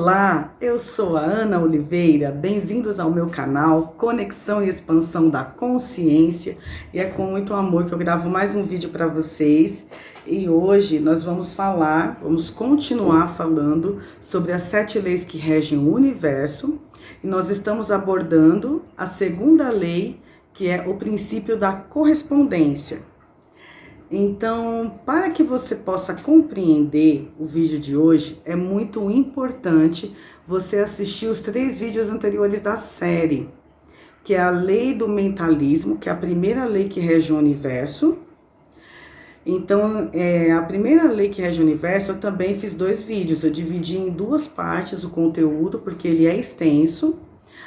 Olá, eu sou a Ana Oliveira, bem-vindos ao meu canal Conexão e Expansão da Consciência, e é com muito amor que eu gravo mais um vídeo para vocês. E hoje nós vamos continuar falando sobre as 7 leis que regem o universo, e nós estamos abordando a segunda lei, que é o princípio da correspondência. Então, para que você possa compreender o vídeo de hoje, é muito importante você assistir os 3 vídeos anteriores da série, que é a lei do mentalismo, que é a primeira lei que rege o universo. Então, a primeira lei que rege o universo, eu também fiz 2 vídeos, eu dividi em 2 partes o conteúdo, porque ele é extenso.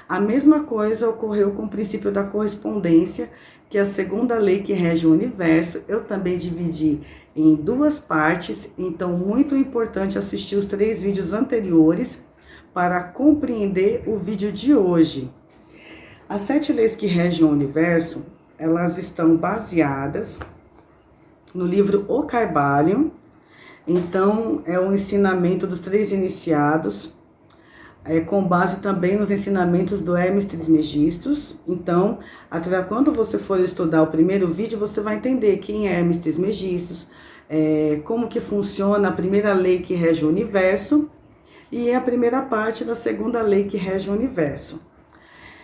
A mesma coisa ocorreu com o princípio da correspondência, que é a segunda lei que rege o universo. Eu também dividi em 2 partes, então muito importante assistir os 3 vídeos anteriores para compreender o vídeo de hoje. As 7 leis que regem o universo, elas estão baseadas no livro O Kybalion. Então, é o ensinamento dos 3 iniciados, com base também nos ensinamentos do Hermes Trismegistus. Então, até quando você for estudar o primeiro vídeo, você vai entender quem é Hermes Trismegistus, como que funciona a primeira lei que rege o universo e a primeira parte da segunda lei que rege o universo.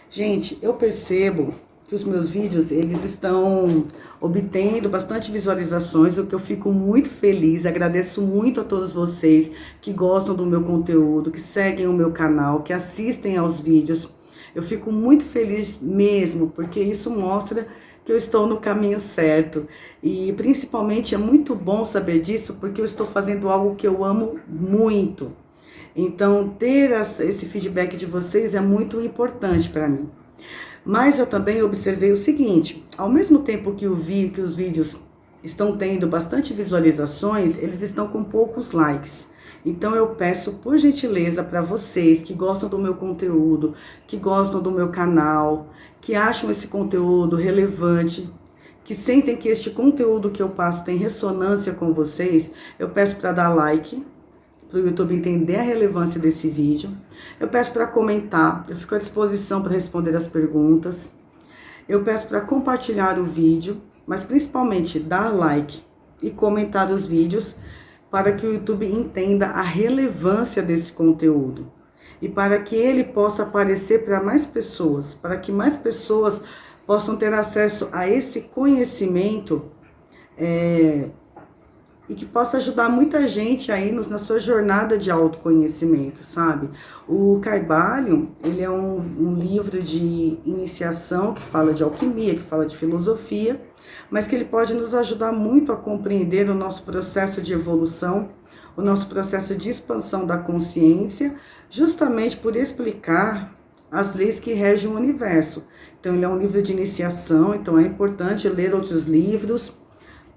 Gente, eu percebo que os meus vídeos, eles estão obtendo bastante visualizações, o que eu fico muito feliz. Agradeço muito a todos vocês que gostam do meu conteúdo, que seguem o meu canal, que assistem aos vídeos. Eu fico muito feliz mesmo, porque isso mostra que eu estou no caminho certo. E principalmente é muito bom saber disso, porque eu estou fazendo algo que eu amo muito. Então, ter esse feedback de vocês é muito importante para mim. Mas eu também observei o seguinte: ao mesmo tempo que os vídeos estão tendo bastante visualizações, eles estão com poucos likes. Então eu peço por gentileza para vocês que gostam do meu conteúdo, que gostam do meu canal, que acham esse conteúdo relevante, que sentem que este conteúdo que eu passo tem ressonância com vocês, eu peço para dar like, para o YouTube entender a relevância desse vídeo. Eu peço para comentar, eu fico à disposição para responder as perguntas. Eu peço para compartilhar o vídeo, mas principalmente dar like e comentar os vídeos, para que o YouTube entenda a relevância desse conteúdo e para que ele possa aparecer para mais pessoas, para que mais pessoas possam ter acesso a esse conhecimento e que possa ajudar muita gente aí na sua jornada de autoconhecimento, sabe? O Kybalion, ele é um livro de iniciação que fala de alquimia, que fala de filosofia, mas que ele pode nos ajudar muito a compreender o nosso processo de evolução, o nosso processo de expansão da consciência, justamente por explicar as leis que regem o universo. Então, ele é um livro de iniciação, então é importante ler outros livros,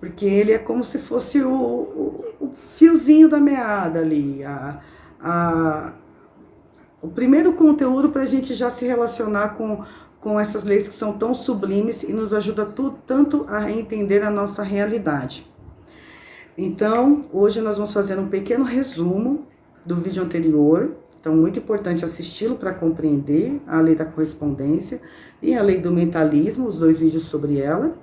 porque ele é como se fosse o fiozinho da meada ali, o primeiro conteúdo para a gente já se relacionar com essas leis que são tão sublimes e nos ajuda tanto a entender a nossa realidade. Então, hoje nós vamos fazer um pequeno resumo do vídeo anterior. Então, muito importante assisti-lo para compreender a lei da correspondência e a lei do mentalismo, os 2 vídeos sobre ela.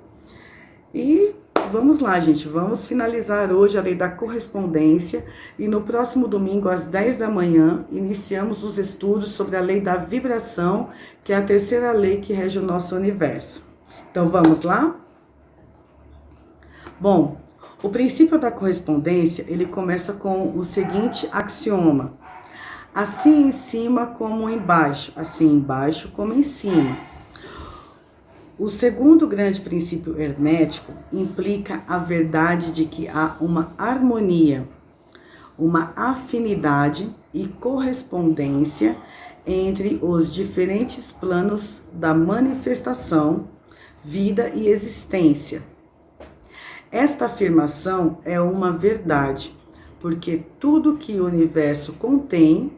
E vamos lá, gente, vamos finalizar hoje a lei da correspondência e no próximo domingo, às 10 da manhã, iniciamos os estudos sobre a lei da vibração, que é a terceira lei que rege o nosso universo. Então, vamos lá? Bom, o princípio da correspondência, ele começa com o seguinte axioma: assim em cima como embaixo, assim embaixo como em cima. O segundo grande princípio hermético implica a verdade de que há uma harmonia, uma afinidade e correspondência entre os diferentes planos da manifestação, vida e existência. Esta afirmação é uma verdade, porque tudo que o universo contém,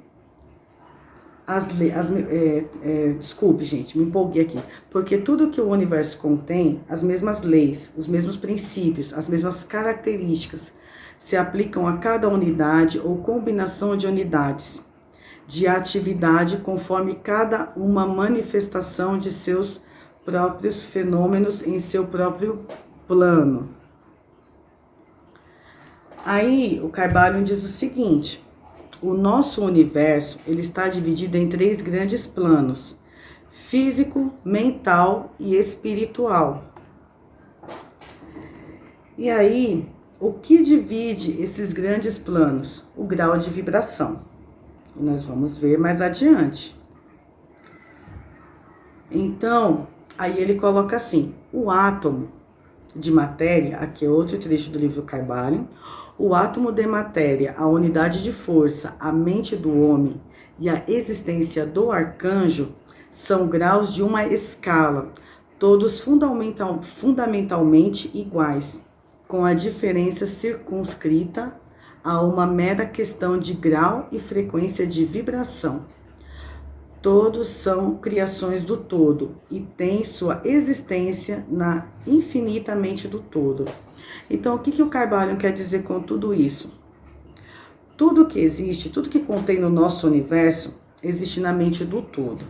desculpe, gente, me empolguei aqui. Porque tudo que o universo contém, as mesmas leis, os mesmos princípios, as mesmas características, se aplicam a cada unidade ou combinação de unidades, de atividade conforme cada uma manifestação de seus próprios fenômenos em seu próprio plano. Aí o Kybalion diz o seguinte: o nosso universo ele está dividido em 3 grandes planos: físico, mental e espiritual. E aí, o que divide esses grandes planos? O grau de vibração. E nós vamos ver mais adiante. Então, aí ele coloca assim: o átomo de matéria, aqui é outro trecho do livro Kybalion, o átomo de matéria, a unidade de força, a mente do homem e a existência do arcanjo são graus de uma escala, todos fundamentalmente iguais, com a diferença circunscrita a uma mera questão de grau e frequência de vibração. Todos são criações do todo e têm sua existência na infinita mente do todo. Então, o que o Kybalion quer dizer com tudo isso? Tudo que existe, tudo que contém no nosso universo, existe na mente do todo.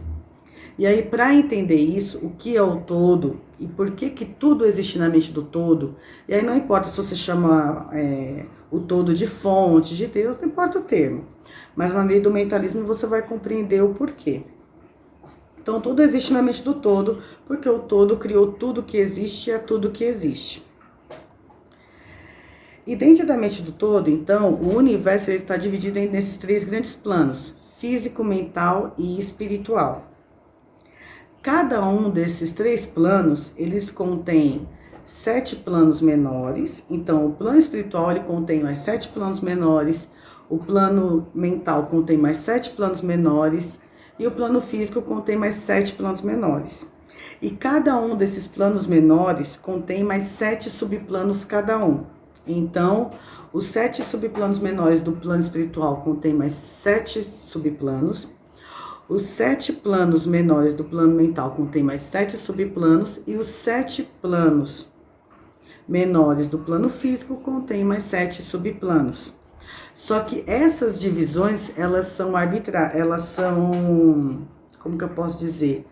E aí, para entender isso, o que é o todo e por que tudo existe na mente do todo, e aí não importa se você chama o todo de fonte, de Deus, não importa o termo. Mas na lei do mentalismo você vai compreender o porquê. Então, tudo existe na mente do todo, porque o todo criou tudo que existe e é tudo que existe. E dentro da mente do todo, então, o universo está dividido nesses 3 grandes planos: físico, mental e espiritual. Cada um desses 3 planos, eles contêm 7 planos menores. Então, o plano espiritual, ele contém mais 7 planos menores, o plano mental contém mais 7 planos menores, e o plano físico contém mais 7 planos menores. E cada um desses planos menores contém mais 7 subplanos cada um. Então, os 7 subplanos menores do plano espiritual contém mais 7 subplanos. Os 7 planos menores do plano mental contém mais 7 subplanos. E os 7 planos menores do plano físico contém mais 7 subplanos. Só que essas divisões, elas são como que eu posso dizer?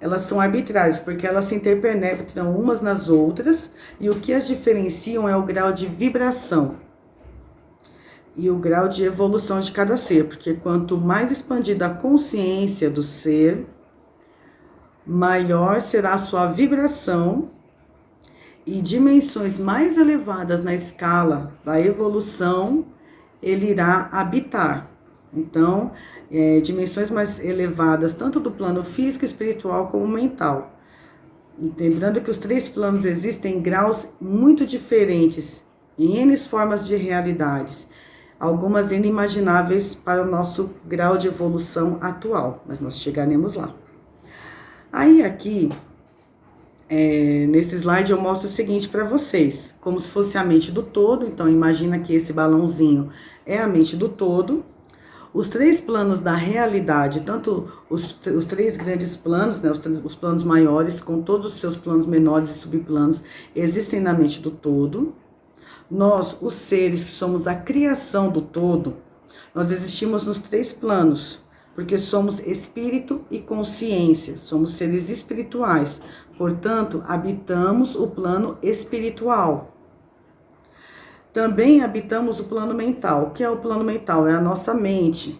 Elas são arbitrárias, porque elas se interpenetram umas nas outras, e o que as diferenciam é o grau de vibração e o grau de evolução de cada ser, porque quanto mais expandida a consciência do ser, maior será a sua vibração, e dimensões mais elevadas na escala da evolução ele irá habitar. Então, dimensões mais elevadas, tanto do plano físico, espiritual como mental. E lembrando que os 3 planos existem em graus muito diferentes, em N formas de realidades, algumas inimagináveis para o nosso grau de evolução atual, mas nós chegaremos lá. Aí aqui, nesse slide eu mostro o seguinte para vocês, como se fosse a mente do todo. Então imagina que esse balãozinho é a mente do todo. Os 3 planos da realidade, tanto os 3 grandes planos, né, os planos maiores, com todos os seus planos menores e subplanos, existem na mente do todo. Nós, os seres que somos a criação do todo, nós existimos nos 3 planos, porque somos espírito e consciência, somos seres espirituais, portanto, habitamos o plano espiritual. Também habitamos o plano mental. O que é o plano mental? É a nossa mente.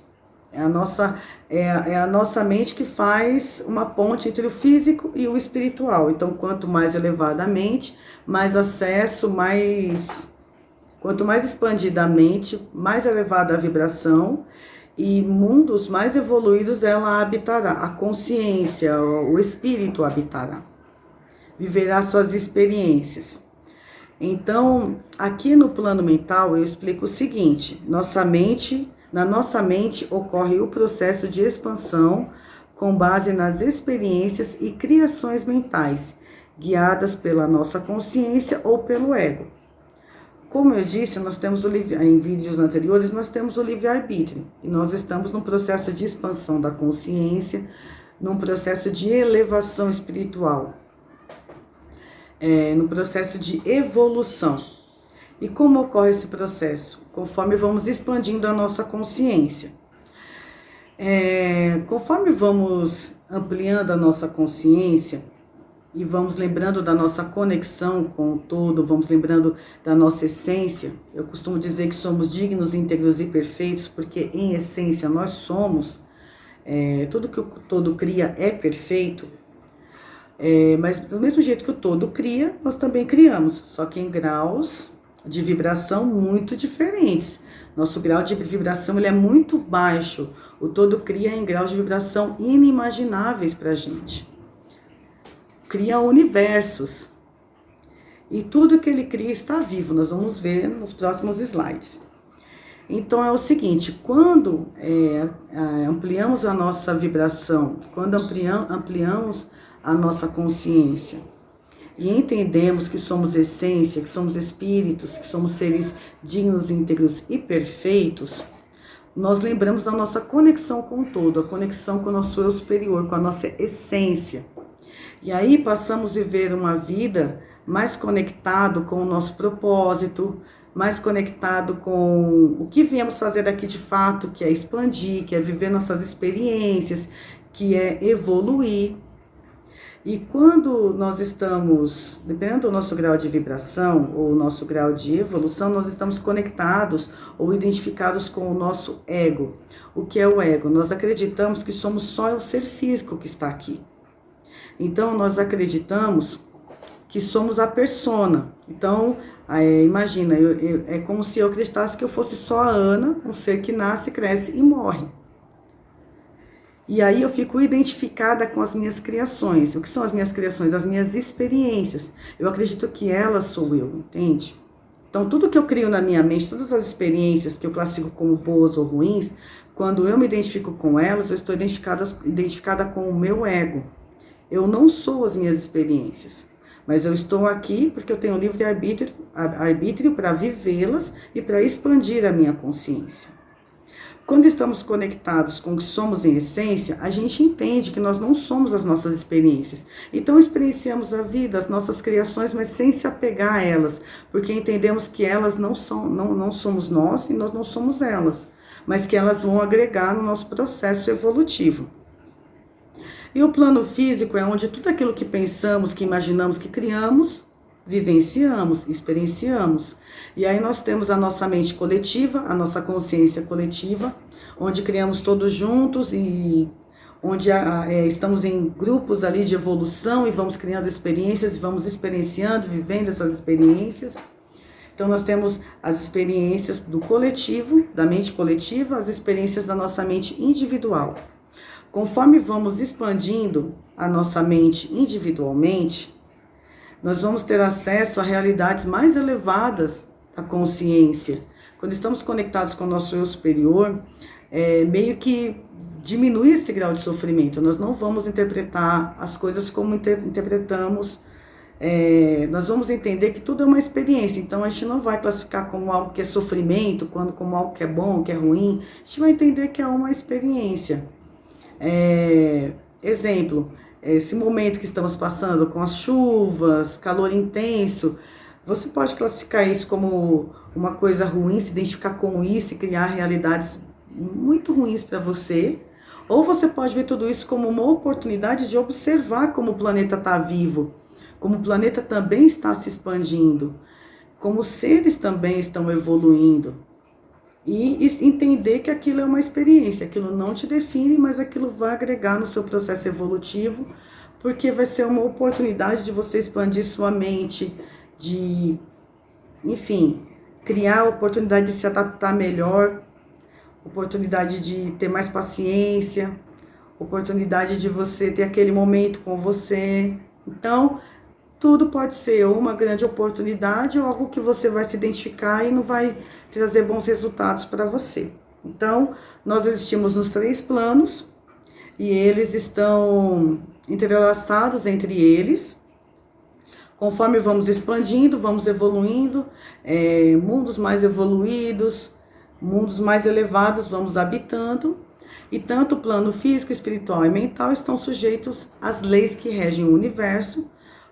É a nossa mente que faz uma ponte entre o físico e o espiritual. Então, quanto mais elevada a mente, mais acesso, quanto mais expandida a mente, mais elevada a vibração, e mundos mais evoluídos ela habitará. A consciência, o espírito habitará. Viverá suas experiências. Então, aqui no plano mental, eu explico o seguinte: na nossa mente ocorre o processo de expansão com base nas experiências e criações mentais, guiadas pela nossa consciência ou pelo ego. Como eu disse, nós temos em vídeos anteriores, nós temos o livre-arbítrio, e nós estamos num processo de expansão da consciência, num processo de elevação espiritual. No processo de evolução. E como ocorre esse processo? Conforme vamos expandindo a nossa consciência. Conforme vamos ampliando a nossa consciência e vamos lembrando da nossa conexão com o todo, vamos lembrando da nossa essência, eu costumo dizer que somos dignos, íntegros e perfeitos, porque em essência nós somos, tudo que o todo cria é perfeito, mas do mesmo jeito que o todo cria, nós também criamos, só que em graus de vibração muito diferentes. Nosso grau de vibração ele é muito baixo. O todo cria em graus de vibração inimagináveis para a gente. Cria universos. E tudo que ele cria está vivo. Nós vamos ver nos próximos slides. Então é o seguinte, quando ampliamos a nossa vibração, quando ampliamos a nossa consciência, e entendemos que somos essência, que somos espíritos, que somos seres dignos, íntegros e perfeitos, nós lembramos da nossa conexão com o todo, a conexão com o nosso eu superior, com a nossa essência. E aí passamos a viver uma vida mais conectado com o nosso propósito, mais conectado com o que viemos fazer aqui de fato, que é expandir, que é viver nossas experiências, que é evoluir. E quando nós estamos, dependendo do nosso grau de vibração ou nosso grau de evolução, nós estamos conectados ou identificados com o nosso ego. O que é o ego? Nós acreditamos que somos só o ser físico que está aqui. Então, nós acreditamos que somos a persona. Então, imagina, é como se eu acreditasse que eu fosse só a Ana, um ser que nasce, cresce e morre. E aí eu fico identificada com as minhas criações. O que são as minhas criações? As minhas experiências. Eu acredito que elas sou eu, entende? Então, tudo que eu crio na minha mente, todas as experiências que eu classifico como boas ou ruins, quando eu me identifico com elas, eu estou identificada com o meu ego. Eu não sou as minhas experiências, mas eu estou aqui porque eu tenho livre-arbítrio para vivê-las e para expandir a minha consciência. Quando estamos conectados com o que somos em essência, a gente entende que nós não somos as nossas experiências. Então experienciamos a vida, as nossas criações, mas sem se apegar a elas, porque entendemos que elas não somos nós e nós não somos elas, mas que elas vão agregar no nosso processo evolutivo. E o plano físico é onde tudo aquilo que pensamos, que imaginamos, que criamos, vivenciamos, experienciamos. E aí nós temos a nossa mente coletiva, a nossa consciência coletiva, onde criamos todos juntos e onde estamos em grupos ali de evolução e vamos criando experiências, vamos experienciando, vivendo essas experiências. Então nós temos as experiências do coletivo, da mente coletiva, as experiências da nossa mente individual. Conforme vamos expandindo a nossa mente individualmente, nós vamos ter acesso a realidades mais elevadas da consciência. Quando estamos conectados com o nosso eu superior, meio que diminui esse grau de sofrimento. Nós não vamos interpretar as coisas como interpretamos. Nós vamos entender que tudo é uma experiência. Então, a gente não vai classificar como algo que é sofrimento, como algo que é bom, que é ruim. A gente vai entender que é uma experiência. Exemplo. Esse momento que estamos passando com as chuvas, calor intenso, você pode classificar isso como uma coisa ruim, se identificar com isso e criar realidades muito ruins para você, ou você pode ver tudo isso como uma oportunidade de observar como o planeta está vivo, como o planeta também está se expandindo, como os seres também estão evoluindo. E entender que aquilo é uma experiência, aquilo não te define, mas aquilo vai agregar no seu processo evolutivo, porque vai ser uma oportunidade de você expandir sua mente, de, enfim, criar a oportunidade de se adaptar melhor, oportunidade de ter mais paciência, oportunidade de você ter aquele momento com você. Então, tudo pode ser ou uma grande oportunidade ou algo que você vai se identificar e não vai trazer bons resultados para você. Então, nós existimos nos 3 planos e eles estão entrelaçados entre eles. Conforme vamos expandindo, vamos evoluindo, mundos mais evoluídos, mundos mais elevados vamos habitando. E tanto o plano físico, espiritual e mental estão sujeitos às leis que regem o universo,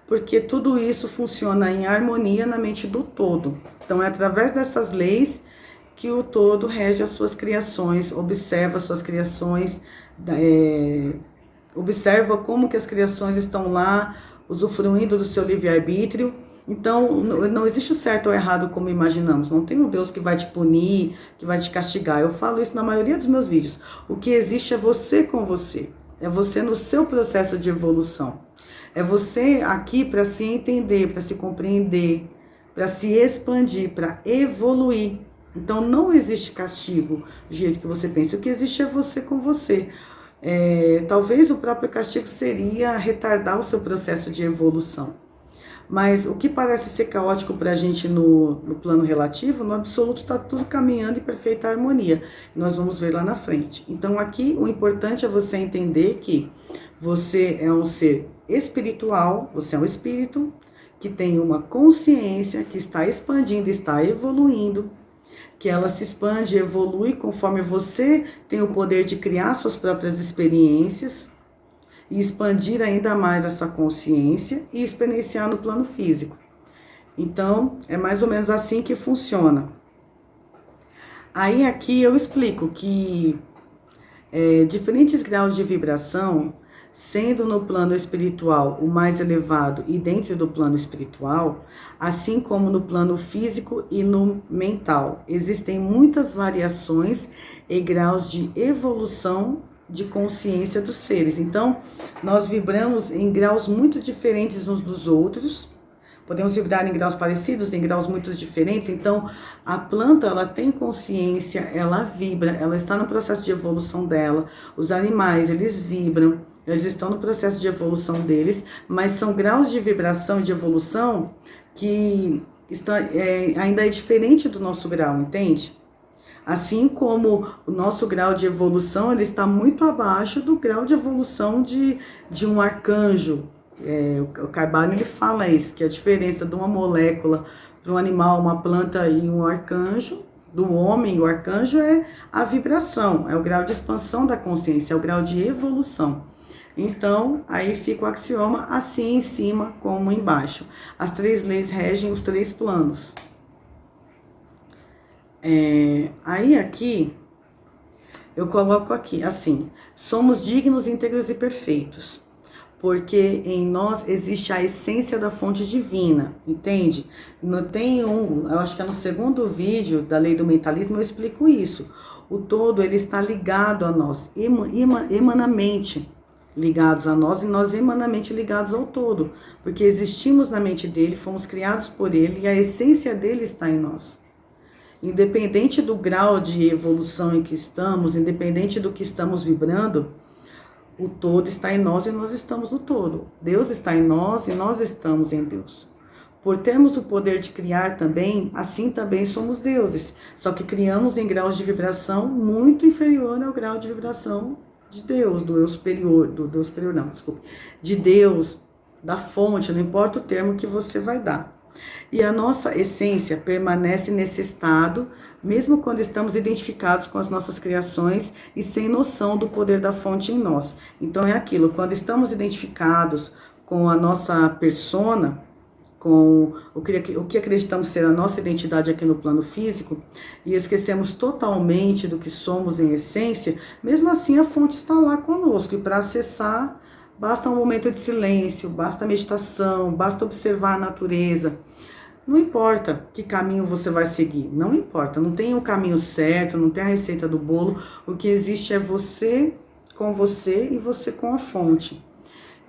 porque tudo isso funciona em harmonia na mente do todo. Então, é através dessas leis que o todo rege as suas criações, observa as suas criações, observa como que as criações estão lá, usufruindo do seu livre-arbítrio. Então, não existe o certo ou errado como imaginamos. Não tem um Deus que vai te punir, que vai te castigar. Eu falo isso na maioria dos meus vídeos. O que existe é você com você. É você no seu processo de evolução. É você aqui para se entender, para se compreender, para se expandir, para evoluir. Então, não existe castigo do jeito que você pensa. O que existe é você com você. Talvez o próprio castigo seria retardar o seu processo de evolução. Mas o que parece ser caótico para a gente no plano relativo, no absoluto está tudo caminhando em perfeita harmonia. Nós vamos ver lá na frente. Então aqui o importante é você entender que você é um ser espiritual, você é um espírito que tem uma consciência que está expandindo, está evoluindo, que ela se expande e evolui conforme você tem o poder de criar suas próprias experiências, e expandir ainda mais essa consciência e experienciar no plano físico. Então, é mais ou menos assim que funciona. Aí aqui eu explico que diferentes graus de vibração, sendo no plano espiritual o mais elevado e dentro do plano espiritual, assim como no plano físico e no mental, existem muitas variações e graus de evolução de consciência dos seres. Então, nós vibramos em graus muito diferentes uns dos outros. Podemos vibrar em graus parecidos, em graus muito diferentes. Então, a planta, ela tem consciência, ela vibra, ela está no processo de evolução dela. Os animais, eles vibram, eles estão no processo de evolução deles, mas são graus de vibração, de evolução, que ainda é diferente do nosso grau, entende? Assim como o nosso grau de evolução, ele está muito abaixo do grau de evolução de um arcanjo. O Caibalion, ele fala isso, que a diferença de uma molécula para um animal, uma planta e um arcanjo, do homem e o arcanjo, é a vibração, é o grau de expansão da consciência, é o grau de evolução. Então, aí fica o axioma assim em cima como embaixo. As 3 leis regem os 3 planos. Aí aqui, eu coloco aqui, assim, somos dignos, íntegros e perfeitos, porque em nós existe a essência da fonte divina, entende? Eu acho que é no segundo vídeo da lei do mentalismo eu explico isso. O todo, ele está ligado a nós, emanamente ligados a nós, e nós emanamente ligados ao todo, porque existimos na mente dele, fomos criados por ele, e a essência dele está em nós. Independente do grau de evolução em que estamos, independente do que estamos vibrando, o todo está em nós e nós estamos no todo. Deus está em nós e nós estamos em Deus. Por termos o poder de criar também, assim também somos deuses. Só que criamos em graus de vibração muito inferior ao grau de vibração de Deus, de Deus, da fonte, não importa o termo que você vai dar. E a nossa essência permanece nesse estado, mesmo quando estamos identificados com as nossas criações e sem noção do poder da fonte em nós. Então é aquilo, quando estamos identificados com a nossa persona, com o que acreditamos ser a nossa identidade aqui no plano físico, e esquecemos totalmente do que somos em essência, mesmo assim a fonte está lá conosco, e para acessar basta um momento de silêncio, basta meditação, basta observar a natureza. Não importa que caminho você vai seguir, não importa, não tem um caminho certo, não tem a receita do bolo, o que existe é você com você e você com a fonte.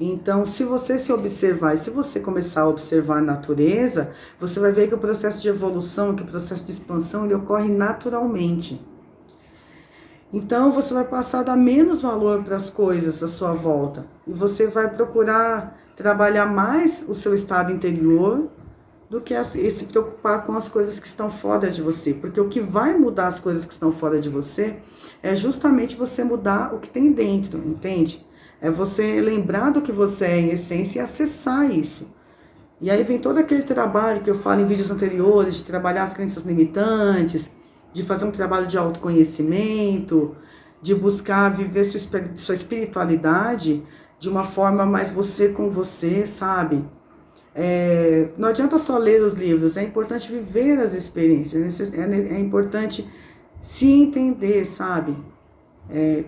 Então, se você se observar e se você começar a observar a natureza, você vai ver que o processo de evolução, que o processo de expansão, ele ocorre naturalmente. Então, você vai passar a dar menos valor para as coisas à sua volta, e você vai procurar trabalhar mais o seu estado interior, do que se preocupar com as coisas que estão fora de você. Porque o que vai mudar as coisas que estão fora de você é justamente você mudar o que tem dentro, entende? É você lembrar do que você é em essência e acessar isso. E aí vem todo aquele trabalho que eu falo em vídeos anteriores, de trabalhar as crenças limitantes, de fazer um trabalho de autoconhecimento, de buscar viver sua espiritualidade de uma forma mais você com você, sabe? Não adianta só ler os livros, é importante viver as experiências, é importante se entender, sabe?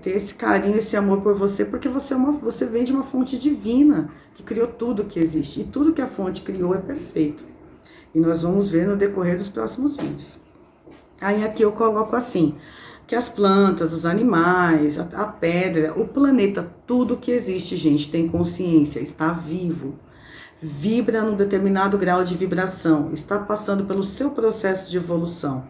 Ter esse carinho, esse amor por você, porque você vem de uma fonte divina que criou tudo que existe. E tudo que a fonte criou é perfeito. E nós vamos ver no decorrer dos próximos vídeos. Aí aqui eu coloco assim, que as plantas, os animais, a pedra, o planeta, tudo que existe, gente, tem consciência, está vivo. Vibra num determinado grau de vibração, está passando pelo seu processo de evolução.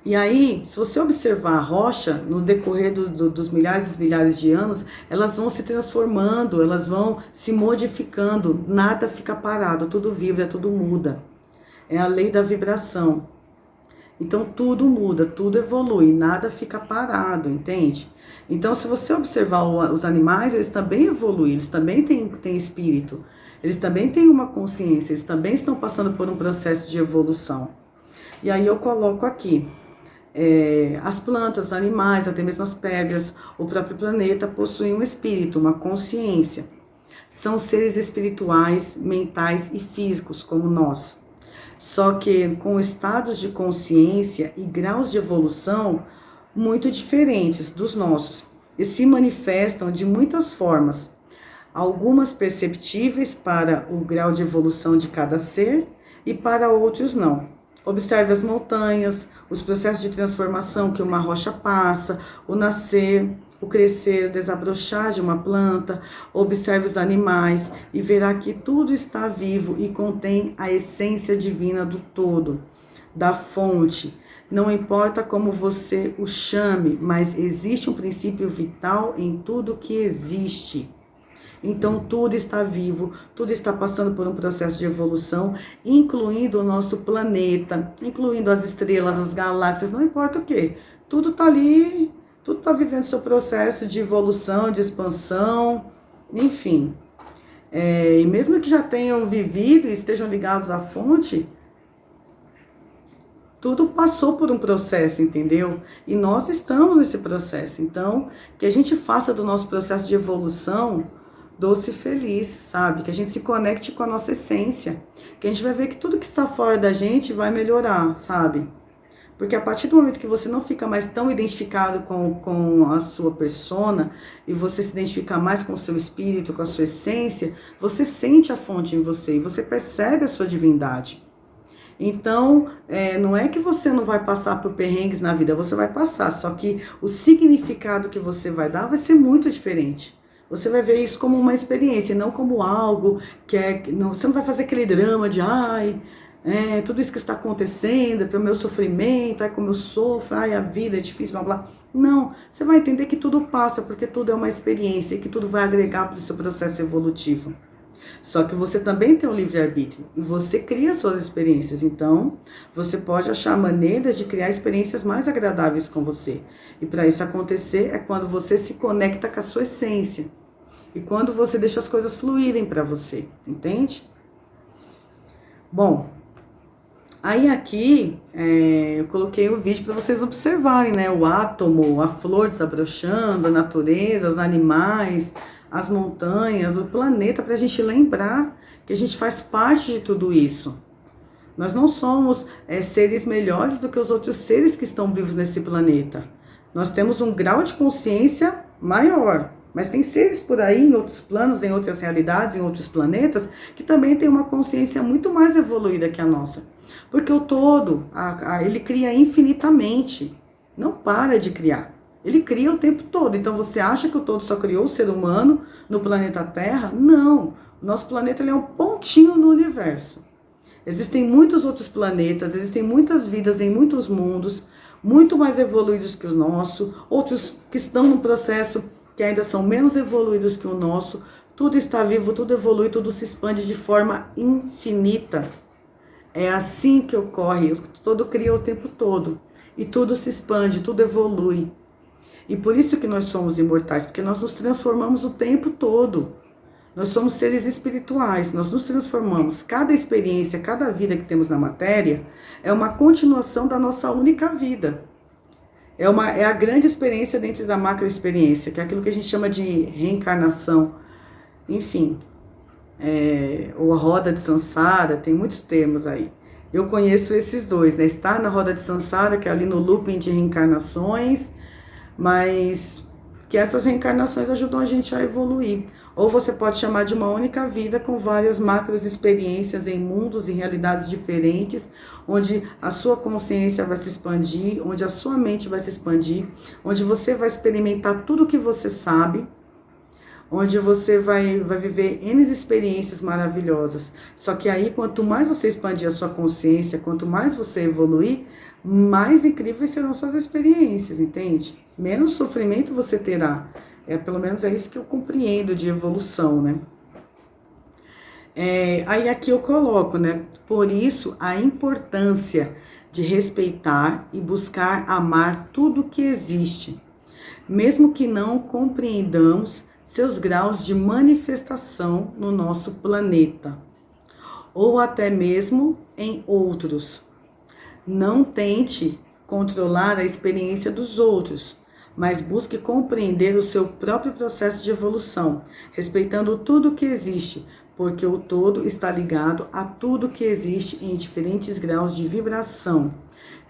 E aí, se você observar a rocha, no decorrer dos milhares e milhares de anos, elas vão se transformando, elas vão se modificando, nada fica parado, tudo vibra, tudo muda. É a lei da vibração. Então, tudo muda, tudo evolui, nada fica parado, entende? Então, se você observar os animais, eles também evoluem, eles também têm espírito, eles também têm uma consciência, eles também estão passando por um processo de evolução. E aí eu coloco aqui, as plantas, os animais, até mesmo as pedras, o próprio planeta possuem um espírito, uma consciência. São seres espirituais, mentais e físicos como nós. Só que com estados de consciência e graus de evolução muito diferentes dos nossos. E se manifestam de muitas formas. Algumas perceptíveis para o grau de evolução de cada ser e para outros não. Observe as montanhas, os processos de transformação que uma rocha passa, o nascer, o crescer, o desabrochar de uma planta. Observe os animais e verá que tudo está vivo e contém a essência divina do todo, da fonte. Não importa como você o chame, mas existe um princípio vital em tudo que existe. Então, tudo está vivo, tudo está passando por um processo de evolução, incluindo o nosso planeta, incluindo as estrelas, as galáxias, não importa o que. Tudo está ali, tudo está vivendo seu processo de evolução, de expansão, enfim. E mesmo que já tenham vivido e estejam ligados à fonte, tudo passou por um processo, entendeu? E nós estamos nesse processo. Então, que a gente faça do nosso processo de evolução doce e feliz, sabe? Que a gente se conecte com a nossa essência. Que a gente vai ver que tudo que está fora da gente vai melhorar, sabe? Porque a partir do momento que você não fica mais tão identificado com a sua persona e você se identifica mais com o seu espírito, com a sua essência, você sente a fonte em você e você percebe a sua divindade. Então, não é que você não vai passar por perrengues na vida, você vai passar, só que o significado que você vai dar vai ser muito diferente. Você vai ver isso como uma experiência, não como algo você não vai fazer aquele drama de tudo isso que está acontecendo, pelo meu sofrimento, como eu sofro, a vida é difícil, blá blá. Não, você vai entender que tudo passa, porque tudo é uma experiência e que tudo vai agregar para o seu processo evolutivo. Só que você também tem um livre-arbítrio e você cria suas experiências. Então, você pode achar maneiras de criar experiências mais agradáveis com você. E para isso acontecer é quando você se conecta com a sua essência. E quando você deixa as coisas fluírem para você, entende? Bom, aí aqui eu coloquei o vídeo para vocês observarem, né? O átomo, a flor desabrochando, a natureza, os animais, as montanhas, o planeta, para a gente lembrar que a gente faz parte de tudo isso. Nós não somos seres melhores do que os outros seres que estão vivos nesse planeta. Nós temos um grau de consciência maior. Mas tem seres por aí, em outros planos, em outras realidades, em outros planetas, que também têm uma consciência muito mais evoluída que a nossa. Porque o todo, ele cria infinitamente, não para de criar. Ele cria o tempo todo. Então você acha que o todo só criou o ser humano no planeta Terra? Não. O nosso planeta ele é um pontinho no universo. Existem muitos outros planetas, existem muitas vidas em muitos mundos, muito mais evoluídos que o nosso, outros que estão no processo que ainda são menos evoluídos que o nosso. Tudo está vivo, tudo evolui, tudo se expande de forma infinita. É assim que ocorre, todo cria o tempo todo. E tudo se expande, tudo evolui. E por isso que nós somos imortais, porque nós nos transformamos o tempo todo. Nós somos seres espirituais, nós nos transformamos. Cada experiência, cada vida que temos na matéria é uma continuação da nossa única vida. É a grande experiência dentro da macroexperiência, que é aquilo que a gente chama de reencarnação. Enfim, ou a roda de Sansara, tem muitos termos aí. Eu conheço esses dois, né? Estar na roda de Sansara, que é ali no looping de reencarnações, mas que essas reencarnações ajudam a gente a evoluir. Ou você pode chamar de uma única vida com várias macros experiências em mundos e realidades diferentes, onde a sua consciência vai se expandir, onde a sua mente vai se expandir, onde você vai experimentar tudo o que você sabe, onde você vai viver N experiências maravilhosas. Só que aí, quanto mais você expandir a sua consciência, quanto mais você evoluir, mais incríveis serão suas experiências, entende? Menos sofrimento você terá. Pelo menos é isso que eu compreendo de evolução, né? Aí aqui eu coloco, né? Por isso, a importância de respeitar e buscar amar tudo que existe, mesmo que não compreendamos seus graus de manifestação no nosso planeta, ou até mesmo em outros. Não tente controlar a experiência dos outros, mas busque compreender o seu próprio processo de evolução, respeitando tudo que existe, porque o todo está ligado a tudo que existe em diferentes graus de vibração.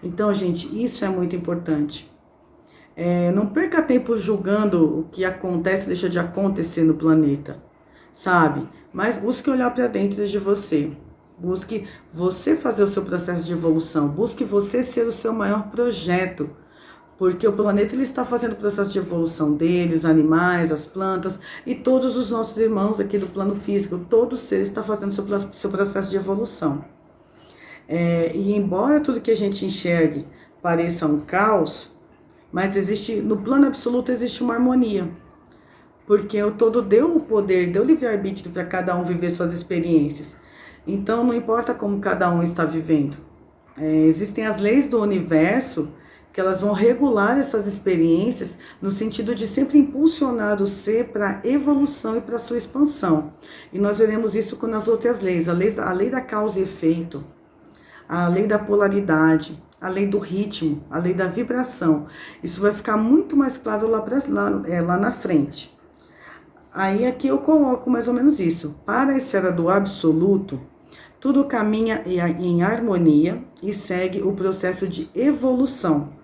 Então, gente, isso é muito importante. Não perca tempo julgando o que acontece ou deixa de acontecer no planeta, sabe? Mas busque olhar para dentro de você. Busque você fazer o seu processo de evolução. Busque você ser o seu maior projeto. Porque o planeta ele está fazendo o processo de evolução dele, os animais, as plantas e todos os nossos irmãos aqui do plano físico, todos os seres estão fazendo o seu processo de evolução. E embora tudo que a gente enxergue pareça um caos, mas existe, no plano absoluto existe uma harmonia. Porque o todo deu o poder, deu o livre-arbítrio para cada um viver suas experiências. Então não importa como cada um está vivendo. Existem as leis do universo que elas vão regular essas experiências no sentido de sempre impulsionar o ser para evolução e para sua expansão. E nós veremos isso nas outras leis, a lei da causa e efeito, a lei da polaridade, a lei do ritmo, a lei da vibração. Isso vai ficar muito mais claro lá na frente. Aí aqui eu coloco mais ou menos isso. Para a esfera do absoluto, tudo caminha em harmonia e segue o processo de evolução.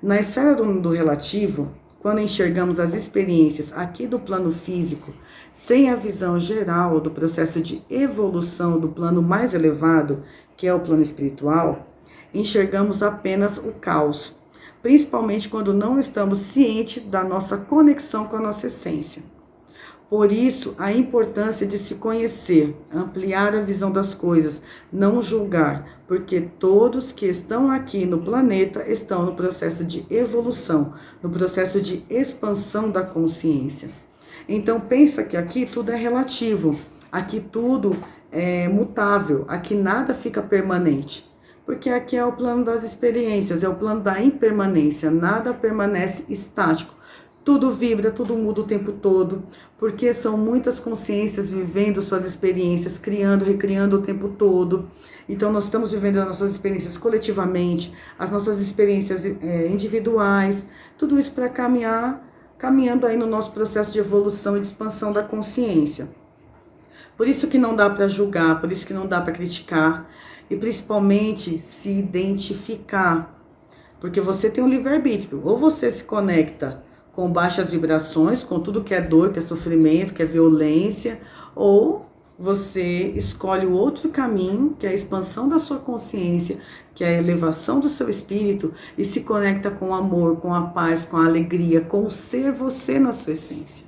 Na esfera do relativo, quando enxergamos as experiências aqui do plano físico, sem a visão geral do processo de evolução do plano mais elevado, que é o plano espiritual, enxergamos apenas o caos, principalmente quando não estamos cientes da nossa conexão com a nossa essência. Por isso, a importância de se conhecer, ampliar a visão das coisas, não julgar, porque todos que estão aqui no planeta estão no processo de evolução, no processo de expansão da consciência. Então, pensa que aqui tudo é relativo, aqui tudo é mutável, aqui nada fica permanente. Porque aqui é o plano das experiências, é o plano da impermanência, nada permanece estático. Tudo vibra, tudo muda o tempo todo, porque são muitas consciências vivendo suas experiências, criando, recriando o tempo todo. Então, nós estamos vivendo as nossas experiências coletivamente, as nossas experiências individuais, tudo isso para caminhando aí no nosso processo de evolução e de expansão da consciência. Por isso que não dá para julgar, por isso que não dá para criticar, e principalmente se identificar, porque você tem um livre-arbítrio, ou você se conecta com baixas vibrações, com tudo que é dor, que é sofrimento, que é violência, ou você escolhe o outro caminho, que é a expansão da sua consciência, que é a elevação do seu espírito, e se conecta com o amor, com a paz, com a alegria, com o ser você na sua essência.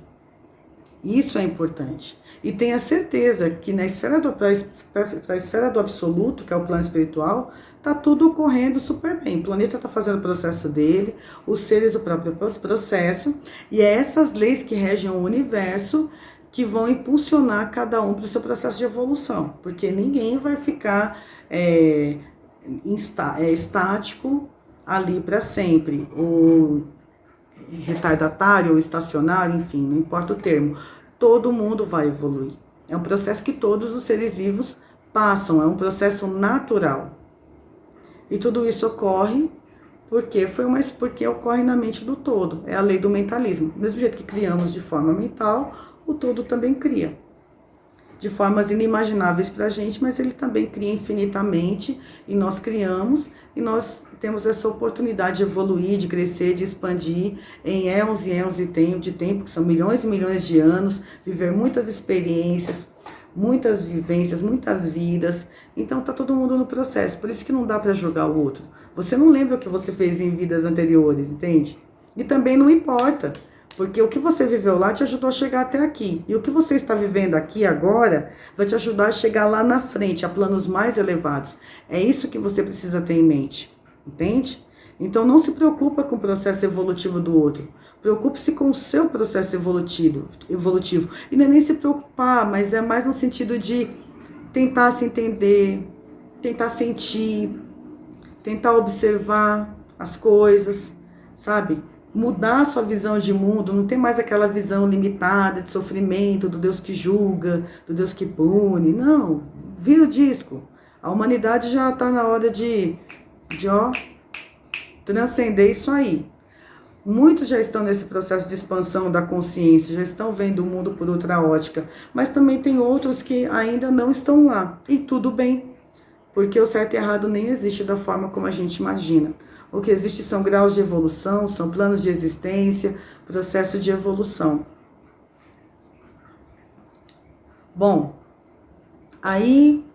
Isso é importante. E tenha certeza que na esfera pra esfera do absoluto, que é o plano espiritual, tá tudo ocorrendo super bem. O planeta está fazendo o processo dele, os seres o próprio processo, e é essas leis que regem o universo que vão impulsionar cada um para o seu processo de evolução, porque ninguém vai ficar estático ali para sempre, ou retardatário, ou estacionário, enfim, não importa o termo. Todo mundo vai evoluir. É um processo que todos os seres vivos passam, é um processo natural. E tudo isso ocorre porque ocorre na mente do todo. É a lei do mentalismo. Do mesmo jeito que criamos de forma mental, o todo também cria. de formas inimagináveis para a gente, mas ele também cria infinitamente e nós criamos e nós temos essa oportunidade de evoluir, de crescer, de expandir em éons e éons de tempo, que são milhões e milhões de anos, viver muitas experiências, muitas vivências, muitas vidas. Então tá todo mundo no processo, por isso que não dá para julgar o outro. Você não lembra o que você fez em vidas anteriores, entende? E também não importa, porque o que você viveu lá te ajudou a chegar até aqui. E o que você está vivendo aqui agora vai te ajudar a chegar lá na frente, a planos mais elevados. É isso que você precisa ter em mente, entende? Então não se preocupa com o processo evolutivo do outro. Preocupe-se com o seu processo evolutivo. E não é nem se preocupar, mas é mais no sentido de tentar se entender, tentar sentir, tentar observar as coisas, sabe? Mudar a sua visão de mundo, não tem mais aquela visão limitada de sofrimento, do Deus que julga, do Deus que pune. Não, vira o disco. A humanidade já está na hora de transcender isso aí. Muitos já estão nesse processo de expansão da consciência, já estão vendo o mundo por outra ótica, mas também tem outros que ainda não estão lá. E tudo bem, porque o certo e errado nem existe da forma como a gente imagina. O que existe são graus de evolução, são planos de existência, processo de evolução. Bom, aí,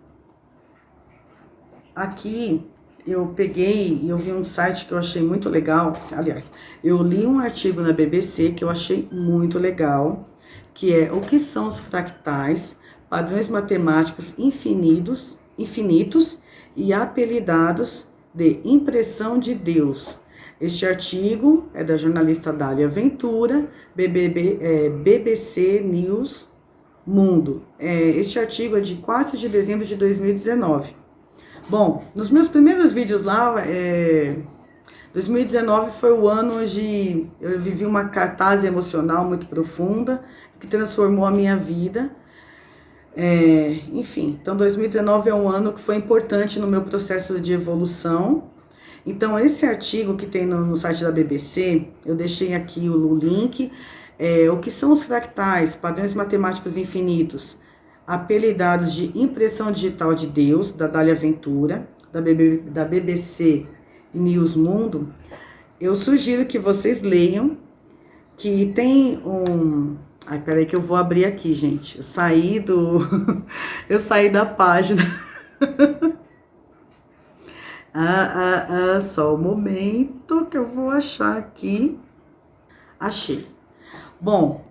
aqui eu peguei e eu vi um site que eu achei muito legal. Aliás, eu li um artigo na BBC que eu achei muito legal, que é o que são os fractais, padrões matemáticos infinitos e apelidados de impressão de Deus. Este artigo é da jornalista Dália Ventura, BBC News Mundo. Este artigo é de 4 de dezembro de 2019. Bom, nos meus primeiros vídeos lá, 2019 foi o ano onde eu vivi uma catarse emocional muito profunda, que transformou a minha vida. Enfim, então 2019 é um ano que foi importante no meu processo de evolução. Então esse artigo que tem no site da BBC, eu deixei aqui o link, o que são os fractais, padrões matemáticos infinitos, apelidados de impressão digital de Deus, da Dália Ventura, da BBC News Mundo. Eu sugiro que vocês leiam, que tem um... Ai, peraí que eu vou abrir aqui, gente. Eu saí da página. Só um momento que eu vou achar aqui. Achei. Bom,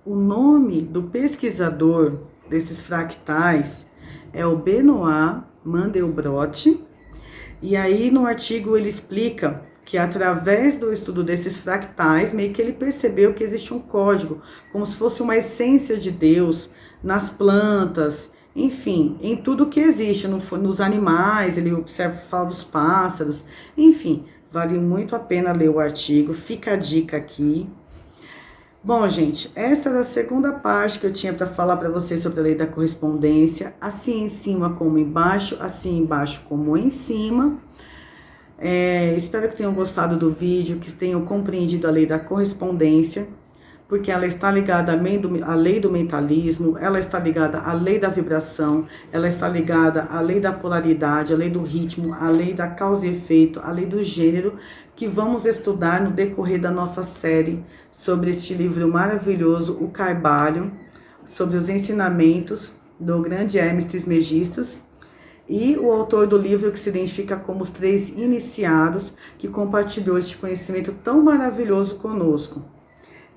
o nome do pesquisador desses fractais é o Benoit Mandelbrot. E aí no artigo ele explica que através do estudo desses fractais, meio que ele percebeu que existe um código, como se fosse uma essência de Deus nas plantas, enfim, em tudo que existe, nos animais, ele observa, fala dos pássaros, enfim, vale muito a pena ler o artigo, fica a dica aqui. Bom, gente, essa era a segunda parte que eu tinha para falar para vocês sobre a lei da correspondência, assim em cima como embaixo, assim embaixo como em cima. Espero que tenham gostado do vídeo, que tenham compreendido a lei da correspondência, porque ela está ligada à lei do mentalismo, ela está ligada à lei da vibração, ela está ligada à lei da polaridade, à lei do ritmo, à lei da causa e efeito, à lei do gênero, que vamos estudar no decorrer da nossa série sobre este livro maravilhoso, O Carvalho, sobre os ensinamentos do grande Hermes Trismegistus, e o autor do livro que se identifica como os 3 iniciados, que compartilhou este conhecimento tão maravilhoso conosco.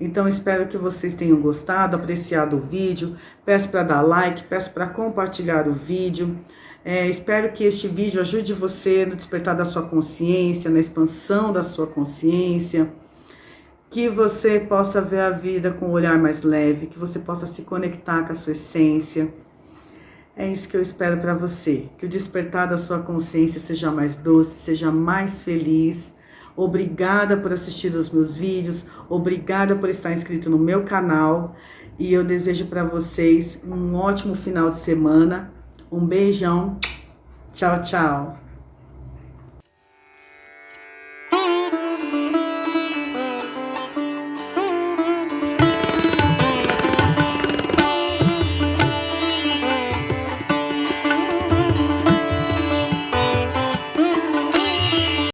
Então, espero que vocês tenham gostado, apreciado o vídeo. Peço para dar like, peço para compartilhar o vídeo. Espero que este vídeo ajude você no despertar da sua consciência, na expansão da sua consciência. Que você possa ver a vida com um olhar mais leve, que você possa se conectar com a sua essência. É isso que eu espero para você. Que o despertar da sua consciência seja mais doce, seja mais feliz. Obrigada por assistir os meus vídeos, obrigada por estar inscrito no meu canal. E eu desejo para vocês um ótimo final de semana. Um beijão. Tchau, tchau.